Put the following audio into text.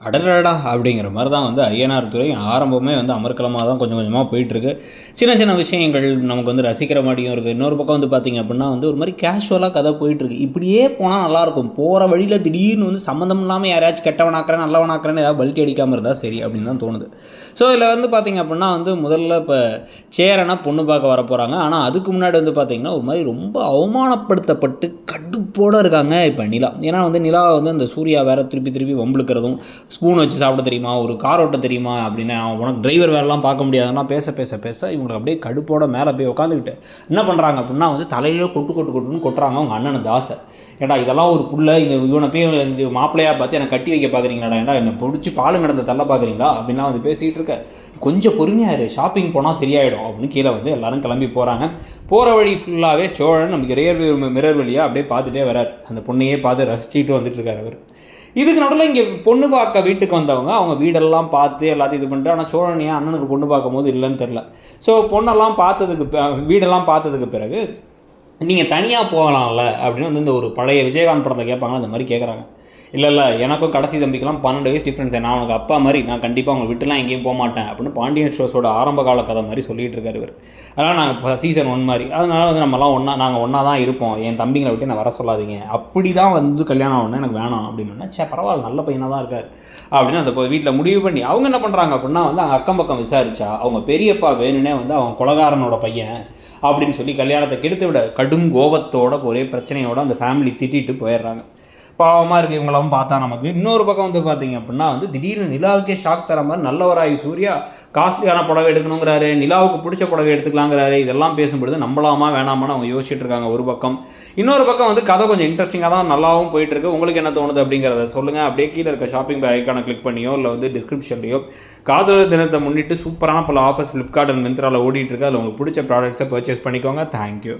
அடடடா அப்படிங்கிற மாதிரி தான் வந்து ஐயனார் துறை ஆரம்பமே வந்து அமர்க்கலமாக தான் கொஞ்சம் கொஞ்சமாக போயிட்டுருக்கு. சின்ன சின்ன விஷயங்கள் நமக்கு வந்து ரசிக்கிற மாதிரியும் இருக்குது. இன்னொரு பக்கம் வந்து பார்த்திங்க அப்படின்னா வந்து ஒரு மாதிரி கேஷுவலாக கதை போயிட்டுருக்கு. இப்படியே போனால் நல்லாயிருக்கும். போகிற வழியில் திடீர்னு வந்து சம்மந்தம் இல்லாமல் யாராச்சும் கெட்டவனாக்குறேன் நல்லவனாக்குறேன்னு ஏதாவது பல்ட்டி அடிக்காமல் இருந்தால் சரி அப்படின்னு தான் தோணுது. ஸோ இதில் வந்து பார்த்திங்க அப்படின்னா வந்து முதல்ல இப்போ சேரனை பொண்ணு பார்க்க வர போகிறாங்க. ஆனால் அதுக்கு முன்னாடி வந்து பார்த்திங்கன்னா ஒரு மாதிரி ரொம்ப அவமானப்படுத்தப்பட்டு கடுப்போடு இருக்காங்க இப்போ நிலா. ஏன்னா வந்து நிலா வந்து அந்த சூர்யா வேறு திருப்பி திருப்பி வம்புழுக்கிறதும் ஸ்பூன் வச்சு சாப்பிட தெரியுமா, ஒரு கார் ஓட்ட தெரியுமா அப்படின்னு உனக்கு டிரைவர் வேலைலாம் பார்க்க முடியாதுன்னா பேச பேச பேச இவங்களுக்கு அப்படியே கடுப்போட மேலே போய் உட்காந்துக்கிட்டு என்ன பண்ணுறாங்க அப்படின்னா வந்து தலையிலே கொட்டுன்னு கொட்டுறாங்க அவங்க அண்ணனை தாசை. ஏடா இதெல்லாம் ஒரு புள்ள இவனை போய் இந்த மாப்பிள்ளையாக பார்த்து எனக்கு கட்டி வைக்க பார்க்குறீங்களாடா, ஏன்டா என்னை பிடிச்சி பாலுங்கடத்தை தள்ள பார்க்குறீங்களா அப்படின்லாம் வந்து பேசிகிட்டு இருக்க. கொஞ்சம் பொறுமையாக இரு, ஷாப்பிங் போனால் தெரியாயிடும் அப்படின்னு கீழே வந்து எல்லாரும் கிளம்பி போகிறாங்க. போகிற வழி ஃபுல்லாகவே சோழன் நமக்கு மிரர் வழியாக அப்படியே பார்த்துட்டே வரார். அந்த பொண்ணையே பார்த்து ரசிச்சுட்டு வந்துட்டு இருக்கார் அவர். இதுக்கு நடுவில் இங்கே பொண்ணு பார்க்க வீட்டுக்கு வந்தவங்க அவங்க வீடெல்லாம் பார்த்து எல்லாத்தையும் இது பண்ணிட்டு, ஆனால் சோழன் ஏன் அண்ணனுக்கு பொண்ணு பார்க்கும் போது இல்லைன்னு தெரில. ஸோ பொண்ணெல்லாம் வீடெல்லாம் பார்த்ததுக்கு பிறகு நீங்கள் தனியாக போகலாம்ல அப்படின்னு வந்து இந்த ஒரு பழைய விஜயகாந்த் படத்தில் கேட்பாங்க, அந்த மாதிரி கேட்குறாங்க. இல்லை எனக்கும் கடைசி தம்பிக்கெல்லாம் 12 வயசு டிஃப்ரென்ஸ், நான் உனக்கு அப்பா மாதிரி, நான் கண்டிப்பாக உங்களை விட்டுலாம் எங்கேயும் போக மாட்டேன் அப்படின்னு பாண்டியன் ஷோஸோட ஆரம்ப கால கதை மாதிரி சொல்லிகிட்டு இருக்காரு இவர். அதனால் நாங்கள் இப்போ சீசன் 1 மாதிரி, அதனால் வந்து நாங்கள் ஒன்றா தான் இருப்போம், என் தம்பிங்களை விட்டு நான் வர சொல்லாதீங்க, அப்படி தான் வந்து கல்யாணம் ஒன்று எனக்கு வேணாம் அப்படின்னு பரவாயில்ல நல்ல பையனாக தான் இருக்கார் அப்படின்னு அந்த வீட்டில் முடிவு பண்ணி அவங்க என்ன பண்ணுறாங்க அப்படின்னா வந்து அங்கே அக்கம் பக்கம் விசாரிச்சா அவங்க பெரியப்பா வேணுன்னே வந்து அவன் கொலகாரனோட பையன் அப்படின்னு சொல்லி கல்யாணத்தை கெடுத்து விட கடும் கோபத்தோட ஒரே பிரச்சனையோட அந்த ஃபேமிலி திட்டிட்டு போயிடுறாங்க. பாவமாக இருக்குது இவங்களாம் பார்த்தா நமக்கு. இன்னொரு பக்கம் வந்து பார்த்திங்க அப்படின்னா வந்து திடீர்னு நிலாவுக்கே ஷாக் தர மாதிரி நல்லவராகி சூர்யா காஸ்ட்லியான புடவை எடுக்கணுங்கிறாரு, நிலாவுக்கு பிடிச்ச புடவை எடுத்துக்கலாங்கிறாரு. இதெல்லாம் பேசும்பொழுது நம்பலாமா வேணாமான்னு அவங்க யோசிச்சுட்டு இருக்காங்க ஒரு பக்கம். இன்னொரு பக்கம் வந்து கதை கொஞ்சம் இன்ட்ரெஸ்டிங்காக தான் நல்லாவும் போயிட்டுருக்கு. உங்களுக்கு என்ன தோணுது அப்படிங்கிறத சொல்லுங்கள். அப்படியே கீழே இருக்க ஷாப்பிங் ஐக்கானை கிளிக் பண்ணியோ இல்லை வந்து டிஸ்கிரிப்ஷன்லையோ காதலர் தினத்தை முன்னிட்டு சூப்பரான பல ஆஃபர்ஸ் ஃப்ளிப்கார்ட் அண்ட் மிந்த்ராவில் ஓடிட்டுருக்கு. அதில் உங்களுக்கு பிடிச்ச ப்ராடக்ட்ஸை பர்ச்சேஸ் பண்ணிக்கோங்க. தேங்க்யூ.